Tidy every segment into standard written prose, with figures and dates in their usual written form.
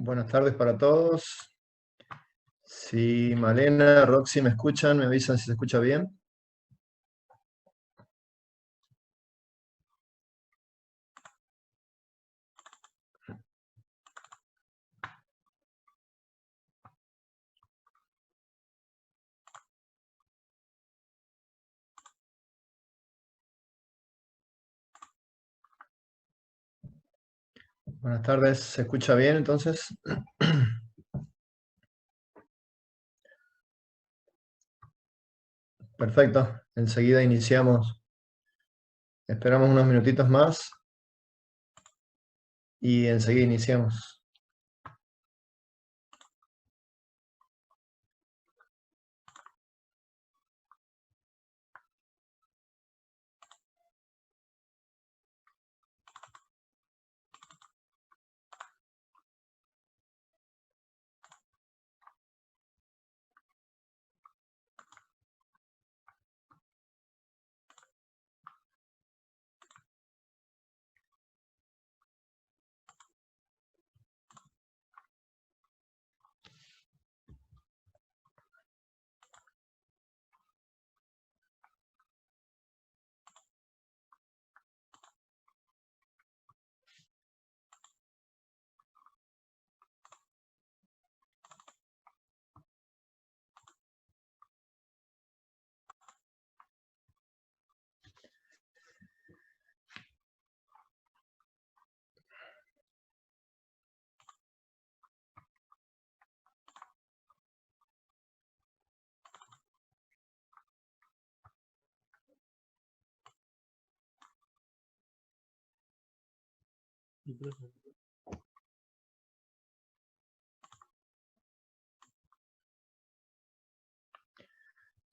Buenas tardes para todos. Si Malena, Roxy me escuchan, me avisan si se escucha bien. Buenas tardes, ¿se escucha bien entonces? Perfecto, enseguida iniciamos. Esperamos unos minutitos más y enseguida iniciamos.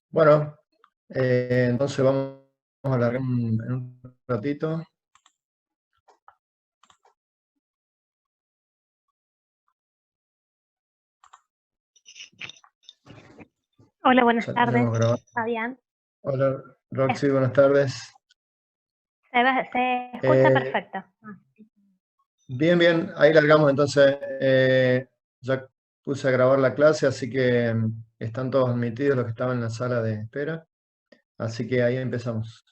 Bueno, entonces vamos a alargar en un ratito. Hola, buenas Ya tardes, tenemos grabado. Fabián. Hola, Roxy, buenas tardes. Se escucha Eh, perfecto. Bien, bien, ahí largamos entonces. Ya puse a grabar la clase, así que están todos admitidos los que estaban en la sala de espera. Así que ahí empezamos.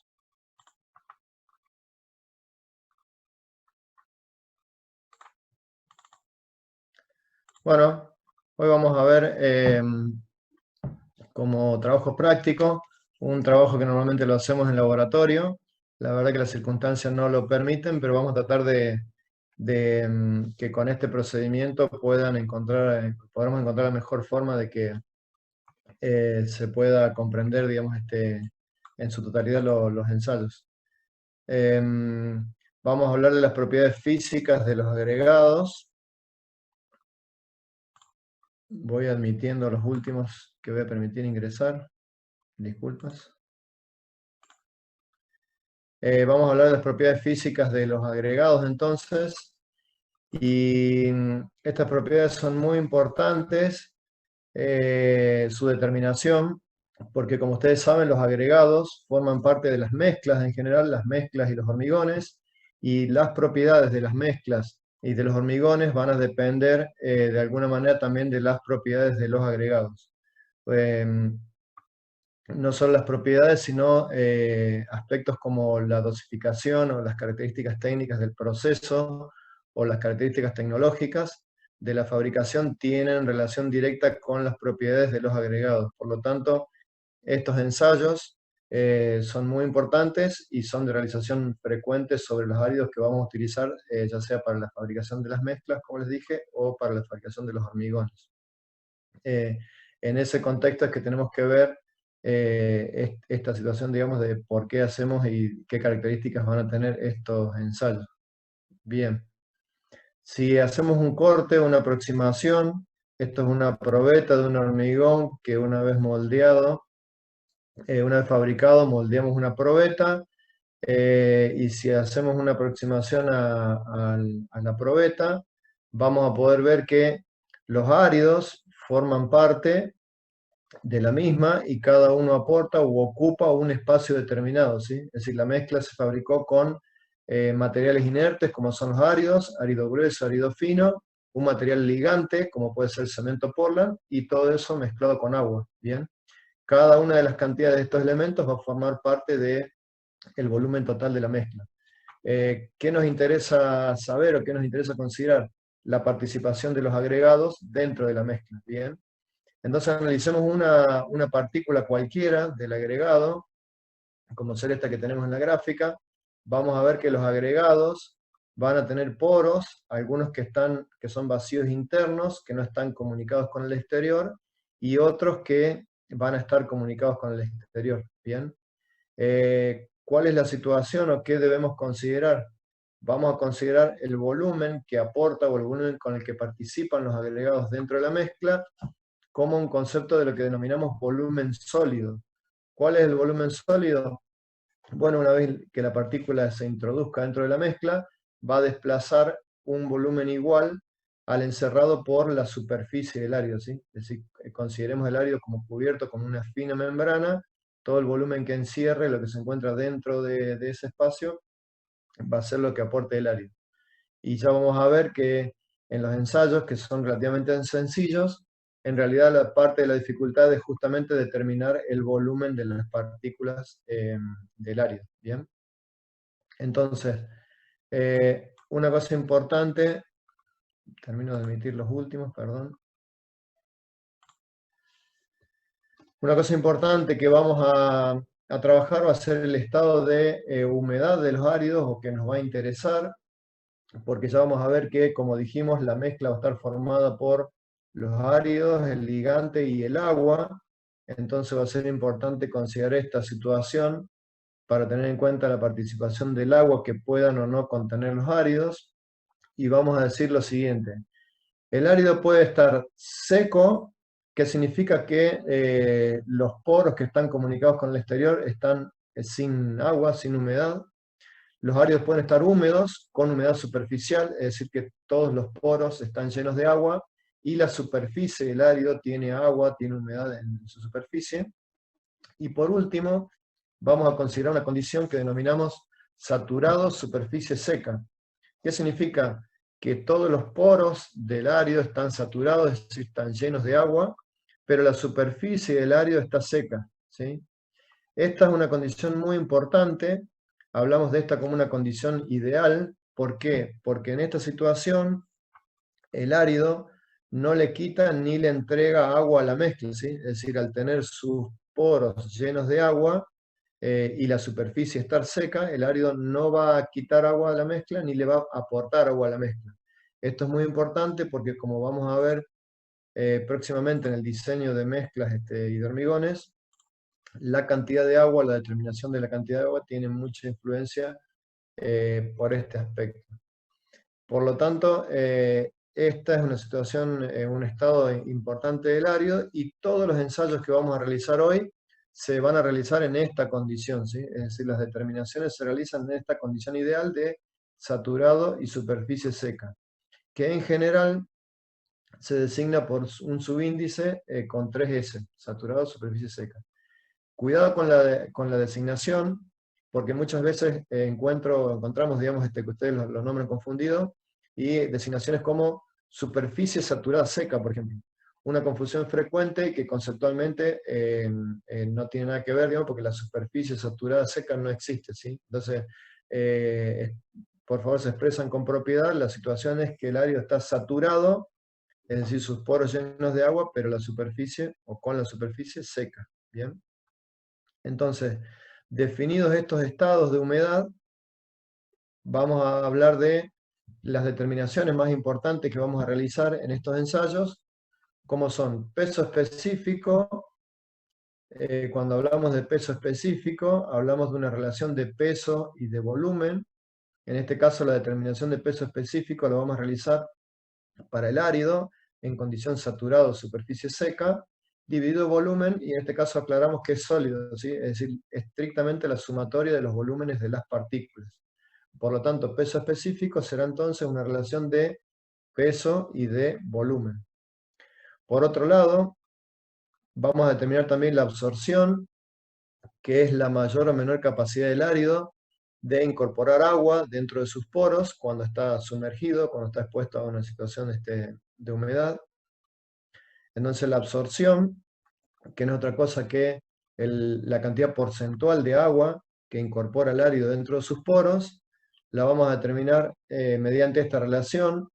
Bueno, hoy vamos a ver como trabajo práctico, un trabajo que normalmente lo hacemos en laboratorio. La verdad que las circunstancias no lo permiten, pero vamos a tratar de que con este procedimiento podamos encontrar la mejor forma de que se pueda comprender, digamos, en su totalidad los ensayos. Vamos a hablar de las propiedades físicas de los agregados. Voy admitiendo los últimos que voy a permitir ingresar. Disculpas. Vamos a hablar de las propiedades físicas de los agregados entonces. Y estas propiedades son muy importantes, su determinación, porque como ustedes saben, los agregados forman parte de las mezclas en general, las mezclas y los hormigones, y las propiedades de las mezclas y de los hormigones van a depender de alguna manera también de las propiedades de los agregados. No solo las propiedades, sino aspectos como la dosificación o las características técnicas del proceso o las características tecnológicas de la fabricación tienen relación directa con las propiedades de los agregados. Por lo tanto, estos ensayos son muy importantes y son de realización frecuente sobre los áridos que vamos a utilizar, ya sea para la fabricación de las mezclas, como les dije, o para la fabricación de los hormigones. En ese contexto es que tenemos que ver esta situación, digamos, de por qué hacemos y qué características van a tener estos ensayos. Bien, si hacemos un corte, una aproximación, esto es una probeta de un hormigón que una vez moldeado, una vez fabricado, moldeamos una probeta, y si hacemos una aproximación a la probeta, vamos a poder ver que los áridos forman parte de la misma y cada uno aporta u ocupa un espacio determinado, ¿sí? Es decir, la mezcla se fabricó con materiales inertes como son los áridos, árido grueso, árido fino, un material ligante, como puede ser cemento Portland, y todo eso mezclado con agua, ¿bien? Cada una de las cantidades de estos elementos va a formar parte del volumen total de la mezcla. ¿Qué nos interesa saber o qué nos interesa considerar? La participación de los agregados dentro de la mezcla, ¿bien? Entonces analicemos una partícula cualquiera del agregado, como ser esta que tenemos en la gráfica. Vamos a ver que los agregados van a tener poros, algunos que son vacíos internos, que no están comunicados con el exterior, y otros que van a estar comunicados con el exterior, ¿bien? ¿Cuál es la situación o qué debemos considerar? Vamos a considerar el volumen que aporta o el volumen con el que participan los agregados dentro de la mezcla como un concepto de lo que denominamos volumen sólido. ¿Cuál es el volumen sólido? Bueno, una vez que la partícula se introduzca dentro de la mezcla, va a desplazar un volumen igual al encerrado por la superficie del árido, ¿sí? Es decir, consideremos el árido como cubierto con una fina membrana, todo el volumen que encierre, lo que se encuentra dentro de ese espacio, va a ser lo que aporte el árido. Y ya vamos a ver que en los ensayos, que son relativamente sencillos, en realidad la parte de la dificultad es justamente determinar el volumen de las partículas del árido, ¿bien? Entonces, una cosa importante, termino de emitir los últimos, perdón. Una cosa importante que vamos a trabajar va a ser el estado de humedad de los áridos, o que nos va a interesar, porque ya vamos a ver que, como dijimos, la mezcla va a estar formada por los áridos, el ligante y el agua. Entonces va a ser importante considerar esta situación para tener en cuenta la participación del agua que puedan o no contener los áridos. Y vamos a decir lo siguiente: el árido puede estar seco, que significa que los poros que están comunicados con el exterior están sin agua, sin humedad. Los áridos pueden estar húmedos, con humedad superficial, es decir, que todos los poros están llenos de agua y la superficie del árido tiene agua, tiene humedad en su superficie. Y por último, vamos a considerar una condición que denominamos saturado superficie seca. ¿Qué significa? Que todos los poros del árido están saturados, es decir, están llenos de agua, pero la superficie del árido está seca, ¿sí? Esta es una condición muy importante, hablamos de esta como una condición ideal. ¿Por qué? Porque en esta situación el árido no le quita ni le entrega agua a la mezcla, ¿sí? Es decir, al tener sus poros llenos de agua y la superficie estar seca, el árido no va a quitar agua a la mezcla ni le va a aportar agua a la mezcla. Esto es muy importante porque, como vamos a ver próximamente en el diseño de mezclas y de hormigones, la cantidad de agua, la determinación de la cantidad de agua tiene mucha influencia por este aspecto. Por lo tanto, esta es una situación, un estado importante del árido, y todos los ensayos que vamos a realizar hoy se van a realizar en esta condición, ¿sí? Es decir, las determinaciones se realizan en esta condición ideal de saturado y superficie seca, que en general se designa por un subíndice con 3S, saturado, superficie seca. Cuidado con la designación, porque muchas veces encontramos, digamos, que ustedes lo nombran confundido, y designaciones como superficie saturada seca, por ejemplo. Una confusión frecuente que conceptualmente no tiene nada que ver, digamos, porque la superficie saturada seca no existe, ¿sí? Entonces, por favor, se expresan con propiedad. La situación es que el árido está saturado, es decir, sus poros llenos de agua, pero la superficie, o con la superficie, seca, ¿bien? Entonces, definidos estos estados de humedad, vamos a hablar de las determinaciones más importantes que vamos a realizar en estos ensayos, como son peso específico. Cuando hablamos de peso específico, hablamos de una relación de peso y de volumen. En este caso, la determinación de peso específico lo vamos a realizar para el árido, en condición saturado, superficie seca, dividido volumen, y en este caso aclaramos que es sólido, ¿sí? Es decir, estrictamente la sumatoria de los volúmenes de las partículas. Por lo tanto, peso específico será entonces una relación de peso y de volumen. Por otro lado, vamos a determinar también la absorción, que es la mayor o menor capacidad del árido de incorporar agua dentro de sus poros cuando está sumergido, cuando está expuesto a una situación de humedad. Entonces la absorción, que no es otra cosa que la cantidad porcentual de agua que incorpora el árido dentro de sus poros, la vamos a determinar mediante esta relación.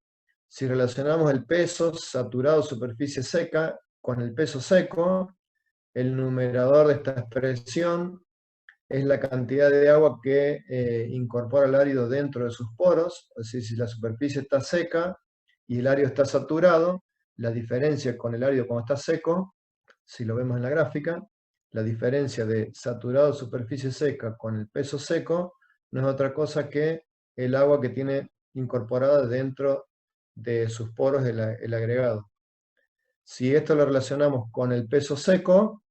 Si relacionamos el peso saturado superficie seca con el peso seco, el numerador de esta expresión es la cantidad de agua que incorpora el árido dentro de sus poros. Es decir, si la superficie está seca y el árido está saturado, la diferencia con el árido cuando está seco, si lo vemos en la gráfica, la diferencia de saturado superficie seca con el peso seco no es otra cosa que el agua que tiene incorporada dentro de sus poros el agregado. Si esto lo relacionamos con el peso seco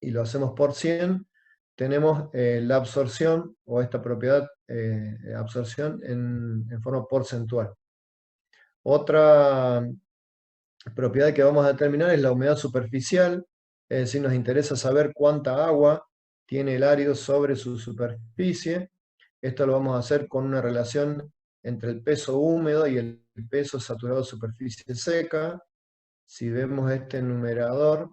y lo hacemos por 100, tenemos la absorción o esta propiedad absorción en forma porcentual. Otra propiedad que vamos a determinar es la humedad superficial, es decir, nos interesa saber cuánta agua tiene el árido sobre su superficie. Esto lo vamos a hacer con una relación entre el peso húmedo y el peso saturado de superficie seca. Si vemos este numerador,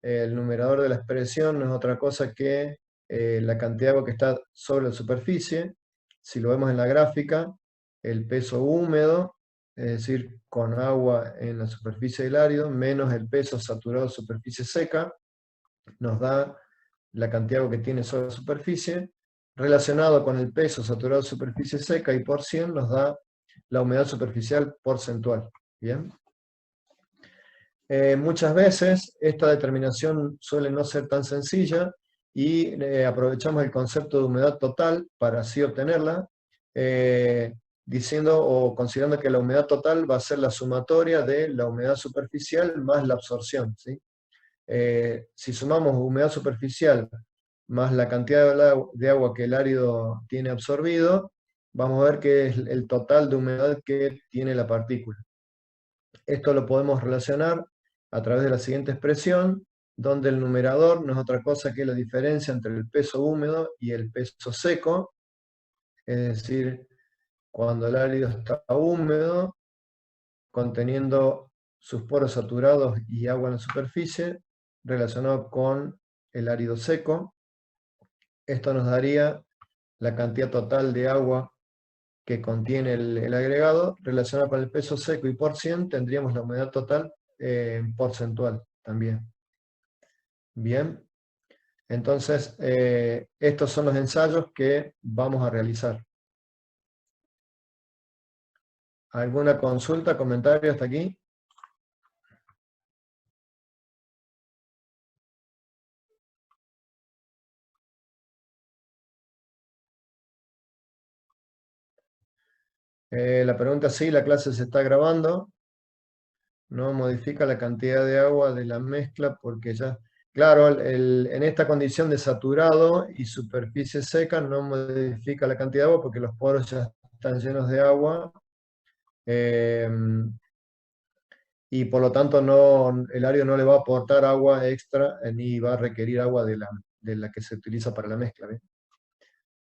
el numerador de la expresión no es otra cosa que la cantidad de agua que está sobre la superficie. Si lo vemos en la gráfica, el peso húmedo, es decir, con agua en la superficie del árido, menos el peso saturado de superficie seca, nos da la cantidad de agua que tiene sobre la superficie, relacionado con el peso saturado de superficie seca, y por 100 nos da la humedad superficial porcentual. ¿Bien? Muchas veces esta determinación suele no ser tan sencilla y aprovechamos el concepto de humedad total para así obtenerla, diciendo o considerando que la humedad total va a ser la sumatoria de la humedad superficial más la absorción, ¿sí? Si sumamos humedad superficial más la cantidad de agua que el árido tiene absorbido, vamos a ver que es el total de humedad que tiene la partícula. Esto lo podemos relacionar a través de la siguiente expresión, donde el numerador no es otra cosa que la diferencia entre el peso húmedo y el peso seco, es decir, cuando el árido está húmedo, conteniendo sus poros saturados y agua en la superficie, relacionado con el árido seco. Esto nos daría la cantidad total de agua que contiene el agregado, relacionado con el peso seco, y por 100 tendríamos la humedad total porcentual también. Bien, entonces estos son los ensayos que vamos a realizar. ¿Alguna consulta, comentario hasta aquí? La pregunta es sí, la clase se está grabando. No modifica la cantidad de agua de la mezcla porque ya... Claro, en esta condición de saturado y superficie seca no modifica la cantidad de agua porque los poros ya están llenos de agua. Y por lo tanto el árido no le va a aportar agua extra ni va a requerir agua de la que se utiliza para la mezcla. ¿Ves?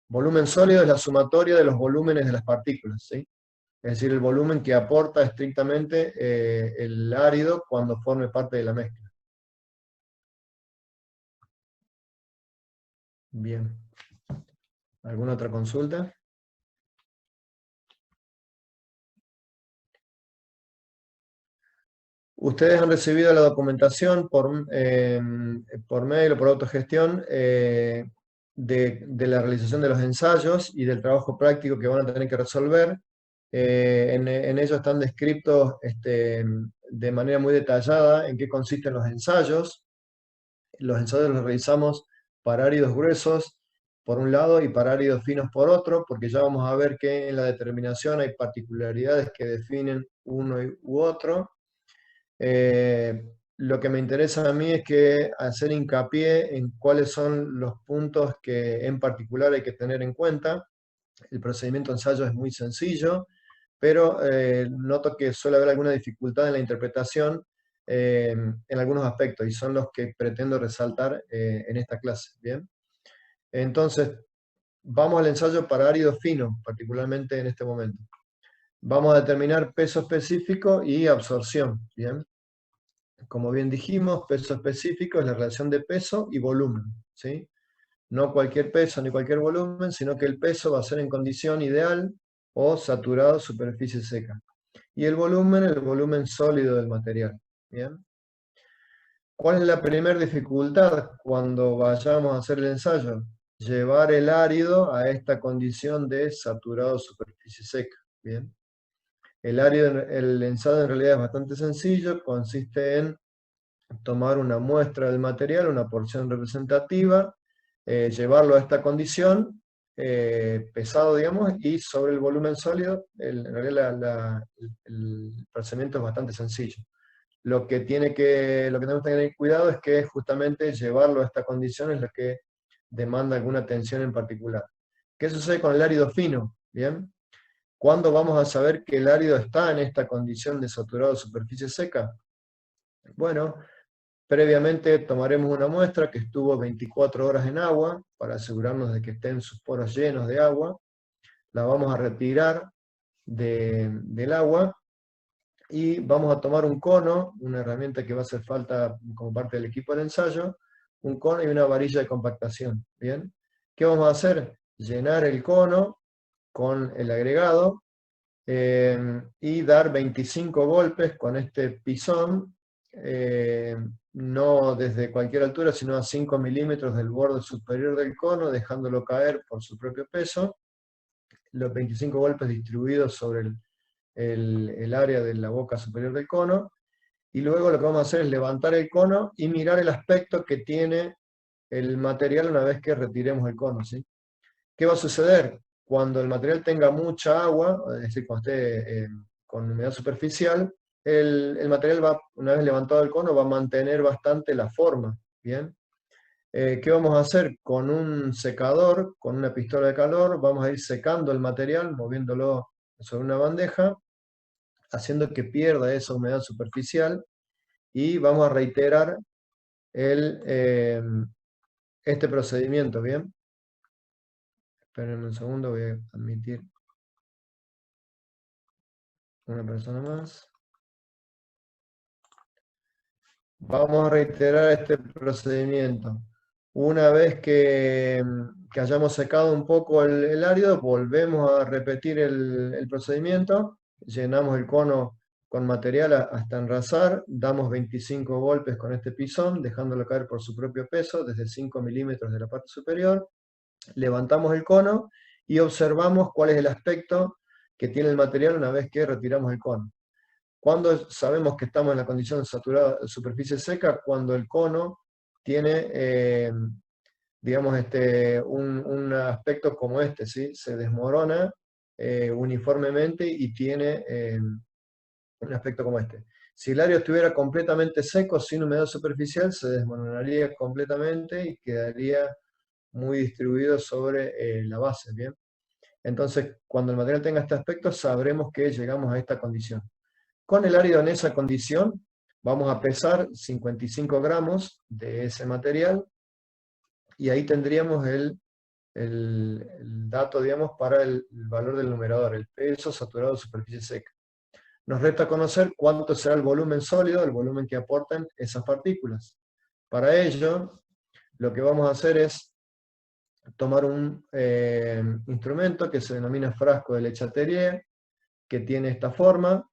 Volumen sólido es la sumatoria de los volúmenes de las partículas, ¿sí? Es decir, el volumen que aporta estrictamente el árido cuando forme parte de la mezcla. Bien. ¿Alguna otra consulta? Ustedes han recibido la documentación por mail o por autogestión de la realización de los ensayos y del trabajo práctico que van a tener que resolver. En ellos están descritos de manera muy detallada en qué consisten los ensayos. Los ensayos los realizamos para áridos gruesos por un lado y para áridos finos por otro, porque ya vamos a ver que en la determinación hay particularidades que definen uno u otro. Lo que me interesa a mí es que hacer hincapié en cuáles son los puntos que en particular hay que tener en cuenta. El procedimiento de ensayo es muy sencillo, pero noto que suele haber alguna dificultad en la interpretación en algunos aspectos, y son los que pretendo resaltar en esta clase. ¿Bien? Entonces, vamos al ensayo para árido fino, particularmente en este momento. Vamos a determinar peso específico y absorción, ¿bien? Como bien dijimos, peso específico es la relación de peso y volumen, ¿sí? No cualquier peso ni cualquier volumen, sino que el peso va a ser en condición ideal o saturado superficie seca. Y el volumen sólido del material, ¿bien? ¿Cuál es la primera dificultad cuando vayamos a hacer el ensayo? Llevar el árido a esta condición de saturado superficie seca, ¿bien? El ensayo en realidad es bastante sencillo, consiste en tomar una muestra del material, una porción representativa, llevarlo a esta condición, pesado, digamos, y sobre el volumen sólido, en realidad el procedimiento es bastante sencillo. Lo que tenemos que tener cuidado es que justamente llevarlo a esta condición es lo que demanda alguna tensión en particular. ¿Qué sucede con el árido fino? ¿Bien? ¿Cuándo vamos a saber que el árido está en esta condición de saturado de superficie seca? Bueno, previamente tomaremos una muestra que estuvo 24 horas en agua para asegurarnos de que estén sus poros llenos de agua. La vamos a retirar del agua y vamos a tomar un cono, una herramienta que va a hacer falta como parte del equipo de ensayo, un cono y una varilla de compactación. ¿Bien? ¿Qué vamos a hacer? Llenar el cono con el agregado y dar 25 golpes con este pisón, no desde cualquier altura, sino a 5 milímetros del borde superior del cono, dejándolo caer por su propio peso. Los 25 golpes distribuidos sobre el área de la boca superior del cono, y luego lo que vamos a hacer es levantar el cono y mirar el aspecto que tiene el material una vez que retiremos el cono, ¿sí? ¿Qué va a suceder? Cuando el material tenga mucha agua, es decir, cuando esté con humedad superficial, el material va, una vez levantado el cono, va a mantener bastante la forma, ¿bien? ¿Qué vamos a hacer? Con un secador, con una pistola de calor, vamos a ir secando el material, moviéndolo sobre una bandeja, haciendo que pierda esa humedad superficial, y vamos a reiterar este procedimiento, ¿bien? Esperen un segundo, voy a admitir una persona más. Vamos a reiterar este procedimiento. Una vez que hayamos secado un poco el árido, volvemos a repetir el procedimiento, llenamos el cono con material hasta enrasar, damos 25 golpes con este pisón, dejándolo caer por su propio peso, desde 5 milímetros de la parte superior, levantamos el cono y observamos cuál es el aspecto que tiene el material una vez que retiramos el cono. ¿Cuándo sabemos que estamos en la condición de saturada superficie seca? Cuando el cono tiene, digamos, un aspecto como este, ¿sí? Se desmorona uniformemente y tiene un aspecto como este. Si el área estuviera completamente seco, sin humedad superficial, se desmoronaría completamente y quedaría muy distribuido sobre la base, ¿bien? Entonces, cuando el material tenga este aspecto, sabremos que llegamos a esta condición. Con el árido en esa condición, vamos a pesar 55 gramos de ese material, y ahí tendríamos el dato, digamos, para el valor del numerador, el peso saturado de superficie seca. Nos resta conocer cuánto será el volumen sólido, el volumen que aportan esas partículas. Para ello, lo que vamos a hacer es tomar un instrumento que se denomina frasco de Le Chatelier, que tiene esta forma,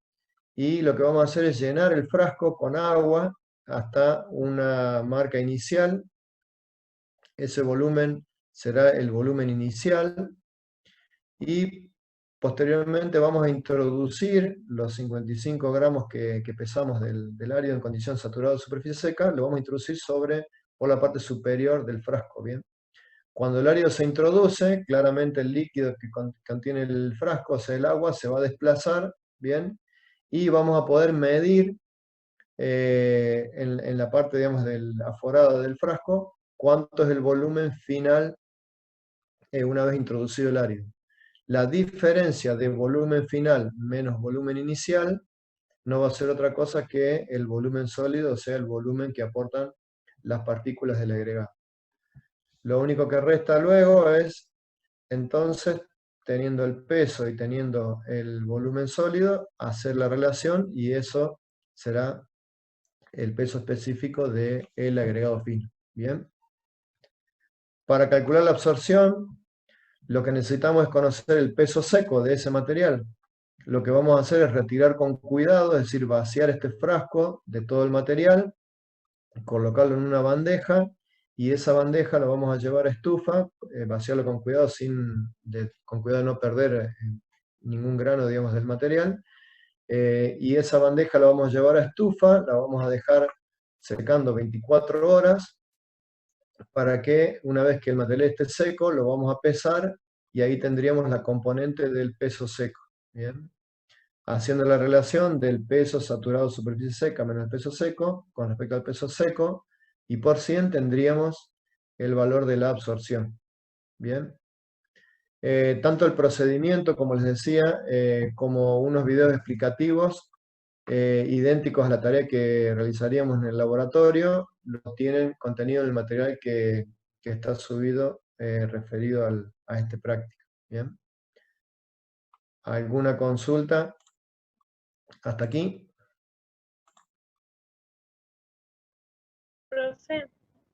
y lo que vamos a hacer es llenar el frasco con agua hasta una marca inicial. Ese volumen será el volumen inicial, y posteriormente vamos a introducir los 55 gramos que pesamos del árido en condición saturada de superficie seca, lo vamos a introducir por la parte superior del frasco, ¿bien? Cuando el árido se introduce, claramente el líquido que contiene el frasco, o sea, el agua, se va a desplazar, ¿bien? Y vamos a poder medir en la parte, digamos, del aforado del frasco, cuánto es el volumen final una vez introducido el árido. La diferencia de volumen final menos volumen inicial no va a ser otra cosa que el volumen sólido, o sea, el volumen que aportan las partículas del agregado. Lo único que resta luego es entonces, teniendo el peso y teniendo el volumen sólido, hacer la relación y eso será el peso específico del agregado fino. ¿Bien? Para calcular la absorción, lo que necesitamos es conocer el peso seco de ese material. Lo que vamos a hacer es retirar con cuidado, es decir, vaciar este frasco de todo el material, colocarlo en una bandeja y esa bandeja la vamos a llevar a estufa, vaciarlo con cuidado, con cuidado de no perder ningún grano, digamos, del material. Y esa bandeja la vamos a llevar a estufa, la vamos a dejar secando 24 horas para que una vez que el material esté seco, lo vamos a pesar y ahí tendríamos la componente del peso seco. ¿Bien? Haciendo la relación del peso saturado superficie seca menos el peso seco con respecto al peso seco, y por 100 tendríamos el valor de la absorción. Bien. Tanto el procedimiento, como les decía, como unos videos explicativos idénticos a la tarea que realizaríamos en el laboratorio, lo tienen contenido en el material que está subido referido a este práctico. ¿Bien? ¿Alguna consulta hasta aquí? Profe,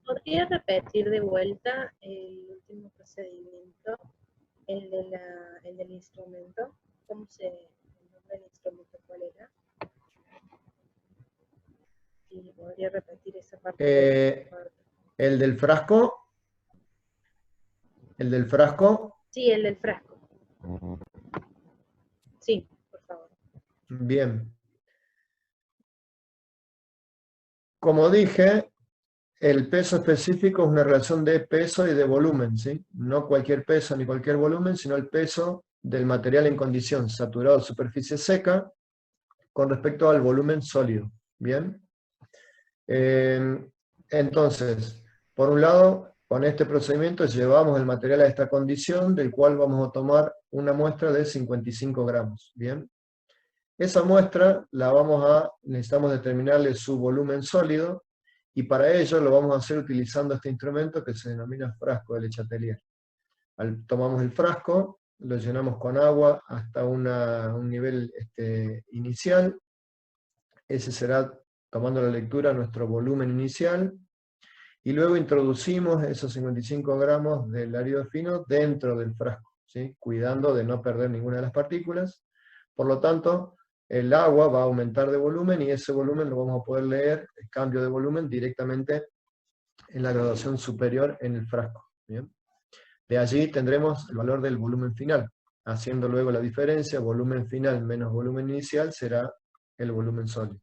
¿podría repetir de vuelta el último procedimiento, el del instrumento? ¿El nombre del instrumento cuál era? Sí, podría repetir esa parte. El del frasco. ¿El del frasco? Sí, el del frasco. Sí, por favor. Bien. Como dije, el peso específico es una relación de peso y de volumen, ¿sí? No cualquier peso ni cualquier volumen, sino el peso del material en condición saturado superficie seca con respecto al volumen sólido. ¿Bien? Entonces, por un lado, con este procedimiento llevamos el material a esta condición, del cual vamos a tomar una muestra de 55 gramos. ¿Bien? Esa muestra necesitamos determinarle su volumen sólido, y para ello lo vamos a hacer utilizando este instrumento que se denomina frasco de Le Chatelier. Tomamos el frasco, lo llenamos con agua hasta un nivel inicial. Ese será, tomando la lectura, nuestro volumen inicial, y luego introducimos esos 55 gramos del árido fino dentro del frasco, ¿sí? Cuidando de no perder ninguna de las partículas. Por lo tanto, el agua va a aumentar de volumen y ese volumen lo vamos a poder leer, el cambio de volumen, directamente en la graduación superior en el frasco. ¿Bien? De allí tendremos el valor del volumen final. Haciendo luego la diferencia, volumen final menos volumen inicial será el volumen sólido.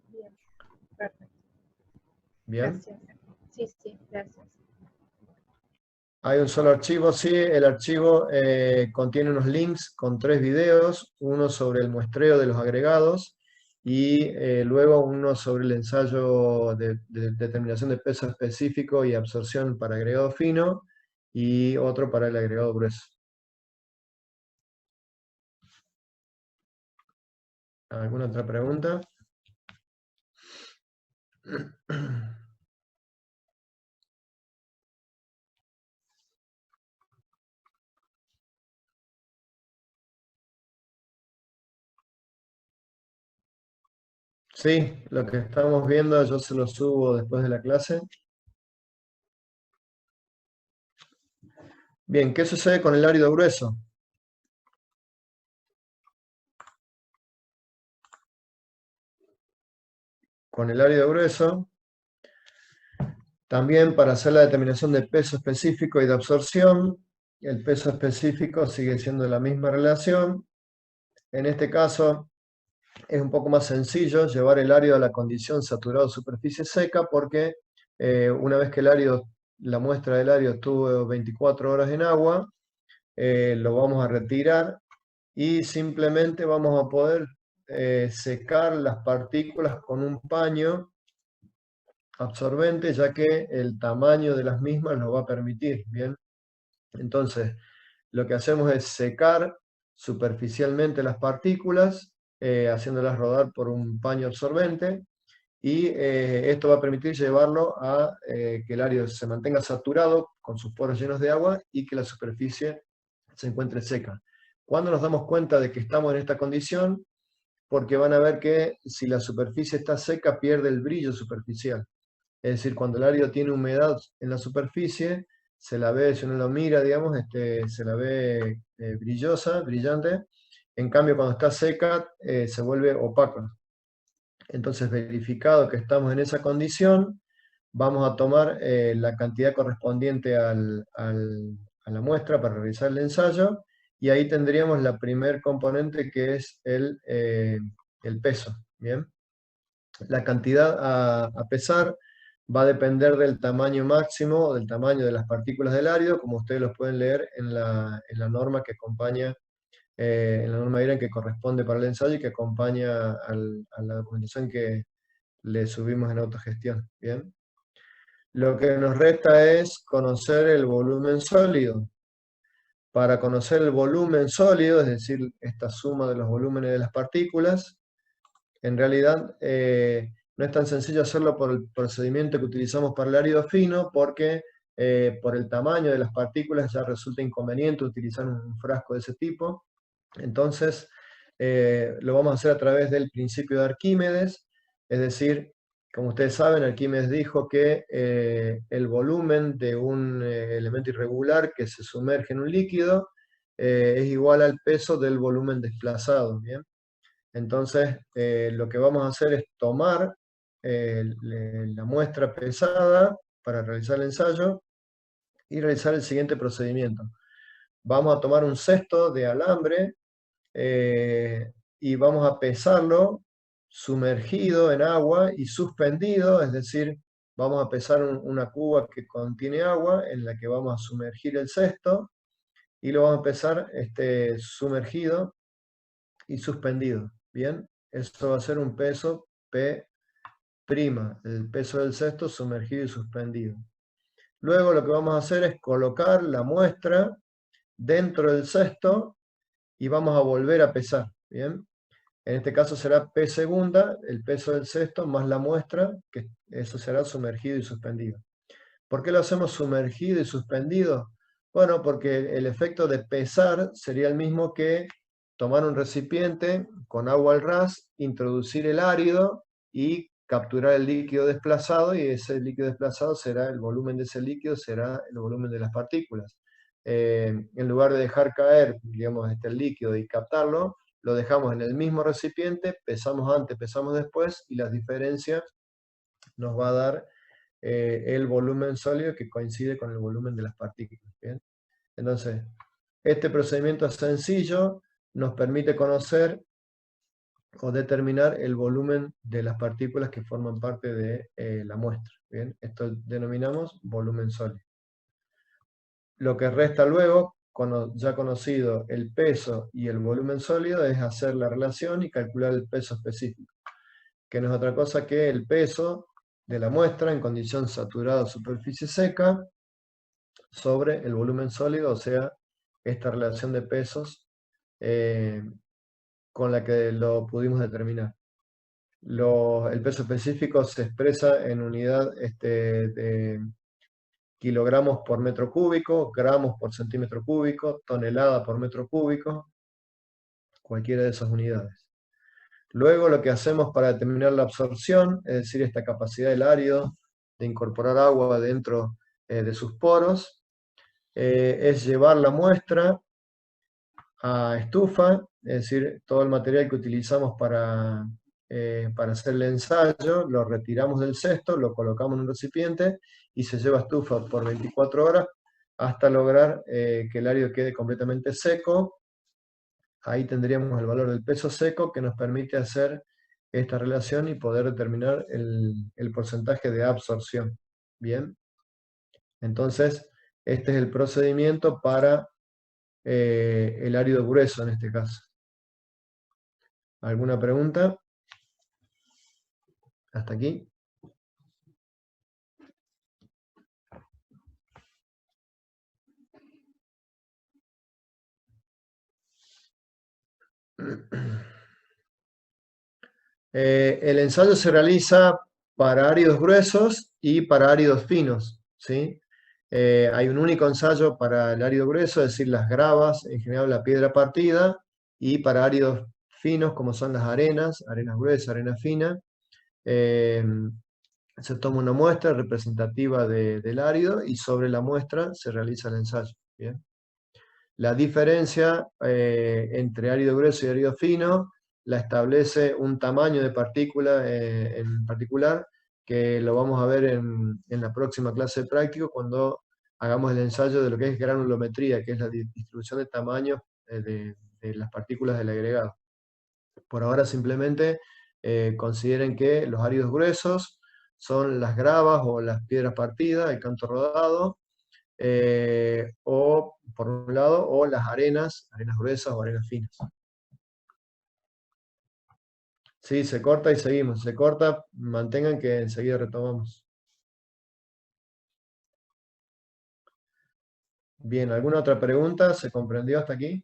Bien, perfecto. ¿Bien? Gracias. Sí, sí, gracias. Hay un solo archivo, sí. El archivo contiene unos links con 3 videos, uno sobre el muestreo de los agregados y luego uno sobre el ensayo de determinación de peso específico y absorción para agregado fino, y otro para el agregado grueso. ¿Alguna otra pregunta? Sí, lo que estamos viendo yo se lo subo después de la clase. Bien, ¿qué sucede con el árido grueso? Con el árido grueso, también para hacer la determinación de peso específico y de absorción, el peso específico sigue siendo la misma relación. En este caso es un poco más sencillo llevar el árido a la condición saturado superficie seca, porque una vez que la muestra del árido estuvo 24 horas en agua, lo vamos a retirar y simplemente vamos a poder secar las partículas con un paño absorbente, ya que el tamaño de las mismas lo va a permitir. Bien, entonces lo que hacemos es secar superficialmente las partículas, haciéndolas rodar por un paño absorbente, y esto va a permitir llevarlo a que el árido se mantenga saturado con sus poros llenos de agua y que la superficie se encuentre seca. ¿Cuándo nos damos cuenta de que estamos en esta condición? Porque van a ver que si la superficie está seca pierde el brillo superficial. Es decir, cuando el árido tiene humedad en la superficie, se la ve, si uno lo mira, digamos, se la ve brillosa, brillante. En cambio, cuando está seca, se vuelve opaca. Entonces, verificado que estamos en esa condición, vamos a tomar la cantidad correspondiente a la muestra para realizar el ensayo, y ahí tendríamos la primer componente, que es el peso. ¿Bien? La cantidad a pesar va a depender del tamaño máximo, del tamaño de las partículas del árido, como ustedes lo pueden leer en la norma que acompaña, en la norma IREN que corresponde para el ensayo y que acompaña a la documentación que le subimos en autogestión. ¿Bien? Lo que nos resta es conocer el volumen sólido. Para conocer el volumen sólido, es decir, esta suma de los volúmenes de las partículas, en realidad no es tan sencillo hacerlo por el procedimiento que utilizamos para el árido fino, porque por el tamaño de las partículas ya resulta inconveniente utilizar un frasco de ese tipo. Entonces lo vamos a hacer a través del principio de Arquímedes, es decir, como ustedes saben, Arquímedes dijo que el volumen de un elemento irregular que se sumerge en un líquido es igual al peso del volumen desplazado. ¿Bien? Entonces, lo que vamos a hacer es tomar la muestra pesada para realizar el ensayo y realizar el siguiente procedimiento. Vamos a tomar un cesto de alambre y vamos a pesarlo sumergido en agua y suspendido, es decir, vamos a pesar una cuba que contiene agua en la que vamos a sumergir el cesto y lo vamos a pesar sumergido y suspendido. ¿Bien? Esto va a ser un peso P', el peso del cesto sumergido y suspendido. Luego lo que vamos a hacer es colocar la muestra dentro del cesto y vamos a volver a pesar. ¿Bien? En este caso será P segunda, el peso del cesto más la muestra, que eso será sumergido y suspendido. ¿Por qué lo hacemos sumergido y suspendido? Bueno, porque el efecto de pesar sería el mismo que tomar un recipiente con agua al ras, introducir el árido y capturar el líquido desplazado, y ese líquido desplazado será, el volumen de ese líquido será el volumen de las partículas. En lugar de dejar caer, digamos, el líquido y captarlo, lo dejamos en el mismo recipiente, pesamos antes, pesamos después, y las diferencias nos va a dar el volumen sólido que coincide con el volumen de las partículas. ¿Bien? Entonces, este procedimiento sencillo nos permite conocer o determinar el volumen de las partículas que forman parte de la muestra. ¿Bien? Esto denominamos volumen sólido. Lo que resta luego, ya conocido el peso y el volumen sólido, es hacer la relación y calcular el peso específico, que no es otra cosa que el peso de la muestra en condición saturada o superficie seca sobre el volumen sólido, o sea, esta relación de pesos con la que lo pudimos determinar. El peso específico se expresa en unidad de kilogramos por metro cúbico, gramos por centímetro cúbico, tonelada por metro cúbico, cualquiera de esas unidades. Luego lo que hacemos para determinar la absorción, es decir, esta capacidad del árido de incorporar agua dentro de sus poros, es llevar la muestra a estufa, es decir, todo el material que utilizamos para hacer el ensayo, lo retiramos del cesto, lo colocamos en un recipiente y se lleva a estufa por 24 horas hasta lograr que el árido quede completamente seco. Ahí tendríamos el valor del peso seco que nos permite hacer esta relación y poder determinar el porcentaje de absorción. Bien, entonces este es el procedimiento para el árido grueso en este caso. ¿Alguna pregunta? ¿Hasta aquí? El ensayo se realiza para áridos gruesos y para áridos finos, ¿sí? Hay un único ensayo para el árido grueso, es decir, las gravas, en general la piedra partida, y para áridos finos, como son las arenas gruesas, arena fina, se toma una muestra representativa del árido y sobre la muestra se realiza el ensayo. ¿Bien? La diferencia entre árido grueso y árido fino la establece un tamaño de partícula en particular, que lo vamos a ver en la próxima clase de práctico cuando hagamos el ensayo de lo que es granulometría, que es la distribución de tamaños de las partículas del agregado. Por ahora simplemente consideren que los áridos gruesos son las gravas o las piedras partidas, el canto rodado, o por un lado, o las arenas gruesas o arenas finas. Sí, se corta y seguimos. Se corta, mantengan que enseguida retomamos. Bien, ¿alguna otra pregunta? ¿Se comprendió hasta aquí?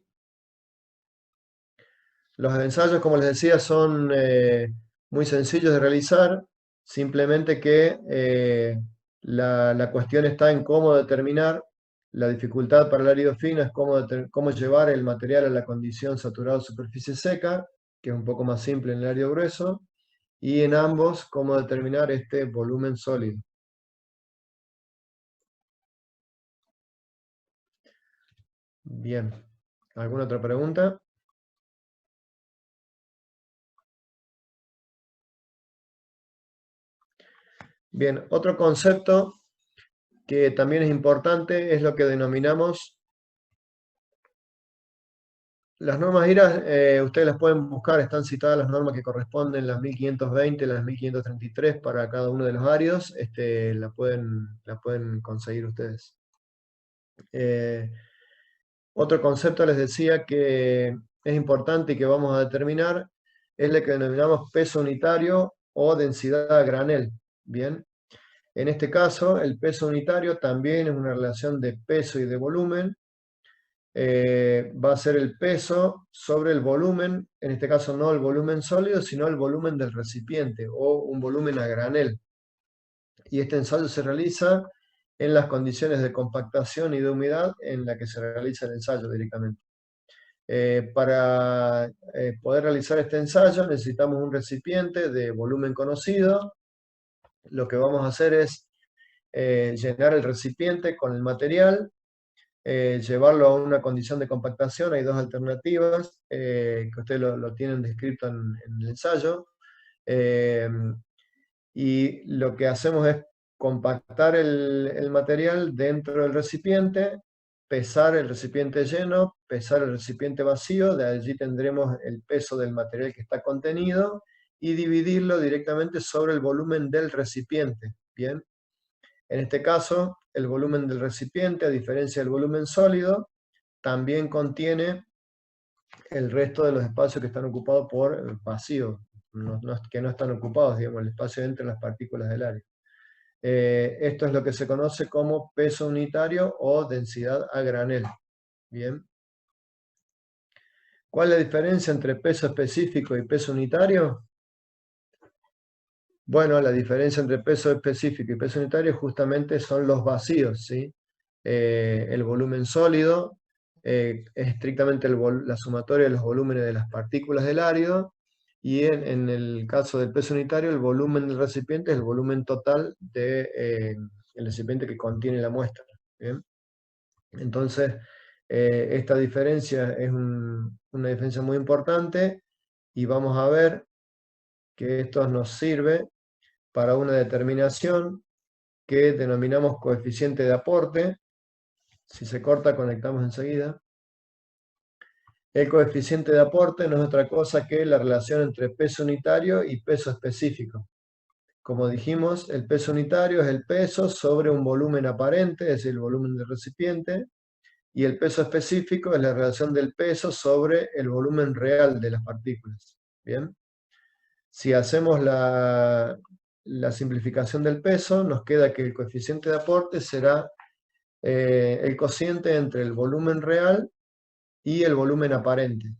Los ensayos, como les decía, son muy sencillos de realizar, simplemente que la cuestión está en cómo determinar la dificultad para el árido fino, es cómo llevar el material a la condición saturado superficie seca, que es un poco más simple en el árido grueso, y en ambos, cómo determinar este volumen sólido. Bien, ¿alguna otra pregunta? Bien, otro concepto que también es importante es lo que denominamos las normas IRA. Ustedes las pueden buscar, están citadas las normas que corresponden, las 1520, las 1533 para cada uno de los áridos, la pueden conseguir ustedes. Otro concepto les decía que es importante y que vamos a determinar es lo que denominamos peso unitario o densidad a granel. Bien, en este caso el peso unitario también es una relación de peso y de volumen. Va a ser el peso sobre el volumen, en este caso no el volumen sólido, sino el volumen del recipiente o un volumen a granel. Y este ensayo se realiza en las condiciones de compactación y de humedad en la que se realiza el ensayo directamente. Para poder realizar este ensayo necesitamos un recipiente de volumen conocido. Lo que vamos a hacer es llenar el recipiente con el material, llevarlo a una condición de compactación. Hay dos alternativas que ustedes lo tienen descrito en el ensayo. Y lo que hacemos es compactar el material dentro del recipiente, pesar el recipiente lleno, pesar el recipiente vacío, de allí tendremos el peso del material que está contenido y dividirlo directamente sobre el volumen del recipiente. Bien, en este caso, el volumen del recipiente, a diferencia del volumen sólido, también contiene el resto de los espacios que están ocupados por vacío, que no están ocupados, digamos, el espacio entre las partículas del área. Esto es lo que se conoce como peso unitario o densidad a granel. Bien. ¿Cuál es la diferencia entre peso específico y peso unitario? Bueno, la diferencia entre peso específico y peso unitario justamente son los vacíos, ¿sí? El volumen sólido es estrictamente la sumatoria de los volúmenes de las partículas del árido, y en el caso del peso unitario, el volumen del recipiente es el volumen total del recipiente que contiene la muestra. ¿Bien? Entonces, esta diferencia es una diferencia muy importante, y vamos a ver que esto nos sirve para una determinación que denominamos coeficiente de aporte. Si se corta, conectamos enseguida. El coeficiente de aporte no es otra cosa que la relación entre peso unitario y peso específico. Como dijimos, el peso unitario es el peso sobre un volumen aparente, es decir, el volumen del recipiente, y el peso específico es la relación del peso sobre el volumen real de las partículas. ¿Bien? Si hacemos la simplificación del peso, nos queda que el coeficiente de aporte será el cociente entre el volumen real y el volumen aparente.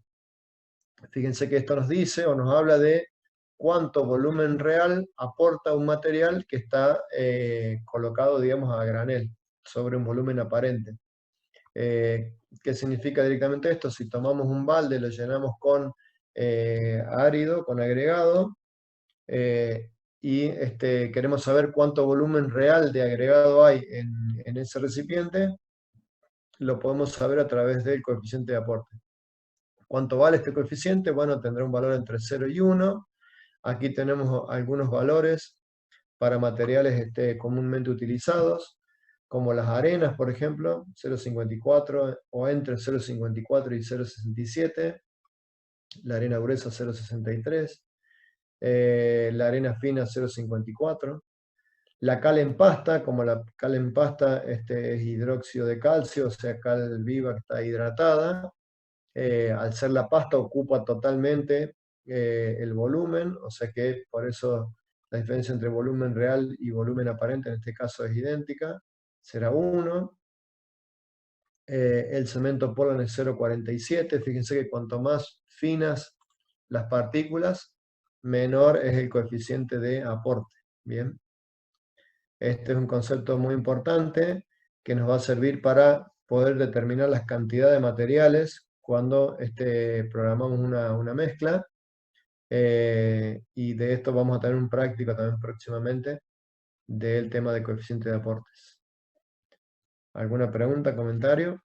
Fíjense que esto nos dice o nos habla de cuánto volumen real aporta un material que está colocado, digamos, a granel, sobre un volumen aparente. ¿Qué significa directamente esto? Si tomamos un balde, lo llenamos con árido, con agregado, y queremos saber cuánto volumen real de agregado hay en ese recipiente, lo podemos saber a través del coeficiente de aporte. ¿Cuánto vale este coeficiente? Bueno, tendrá un valor entre 0 y 1. Aquí tenemos algunos valores para materiales comúnmente utilizados, como las arenas, por ejemplo, 0,54 o entre 0,54 y 0,67, la arena gruesa 0,63, la arena fina 0,54, la cal en pasta, como la cal en pasta es hidróxido de calcio, o sea, cal viva que está hidratada, al ser la pasta ocupa totalmente el volumen, o sea que por eso la diferencia entre volumen real y volumen aparente en este caso es idéntica, será 1. El cemento Portland es 0,47, fíjense que cuanto más finas las partículas, menor es el coeficiente de aporte. Bien, este es un concepto muy importante que nos va a servir para poder determinar las cantidades de materiales cuando programamos una mezcla, y de esto vamos a tener un práctico también próximamente del tema de coeficiente de aportes. ¿Alguna pregunta, comentario?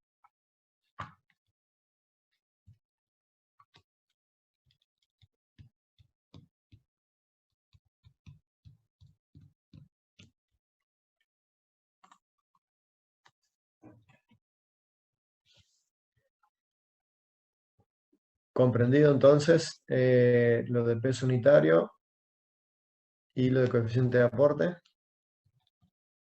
Comprendido entonces lo de peso unitario y lo de coeficiente de aporte.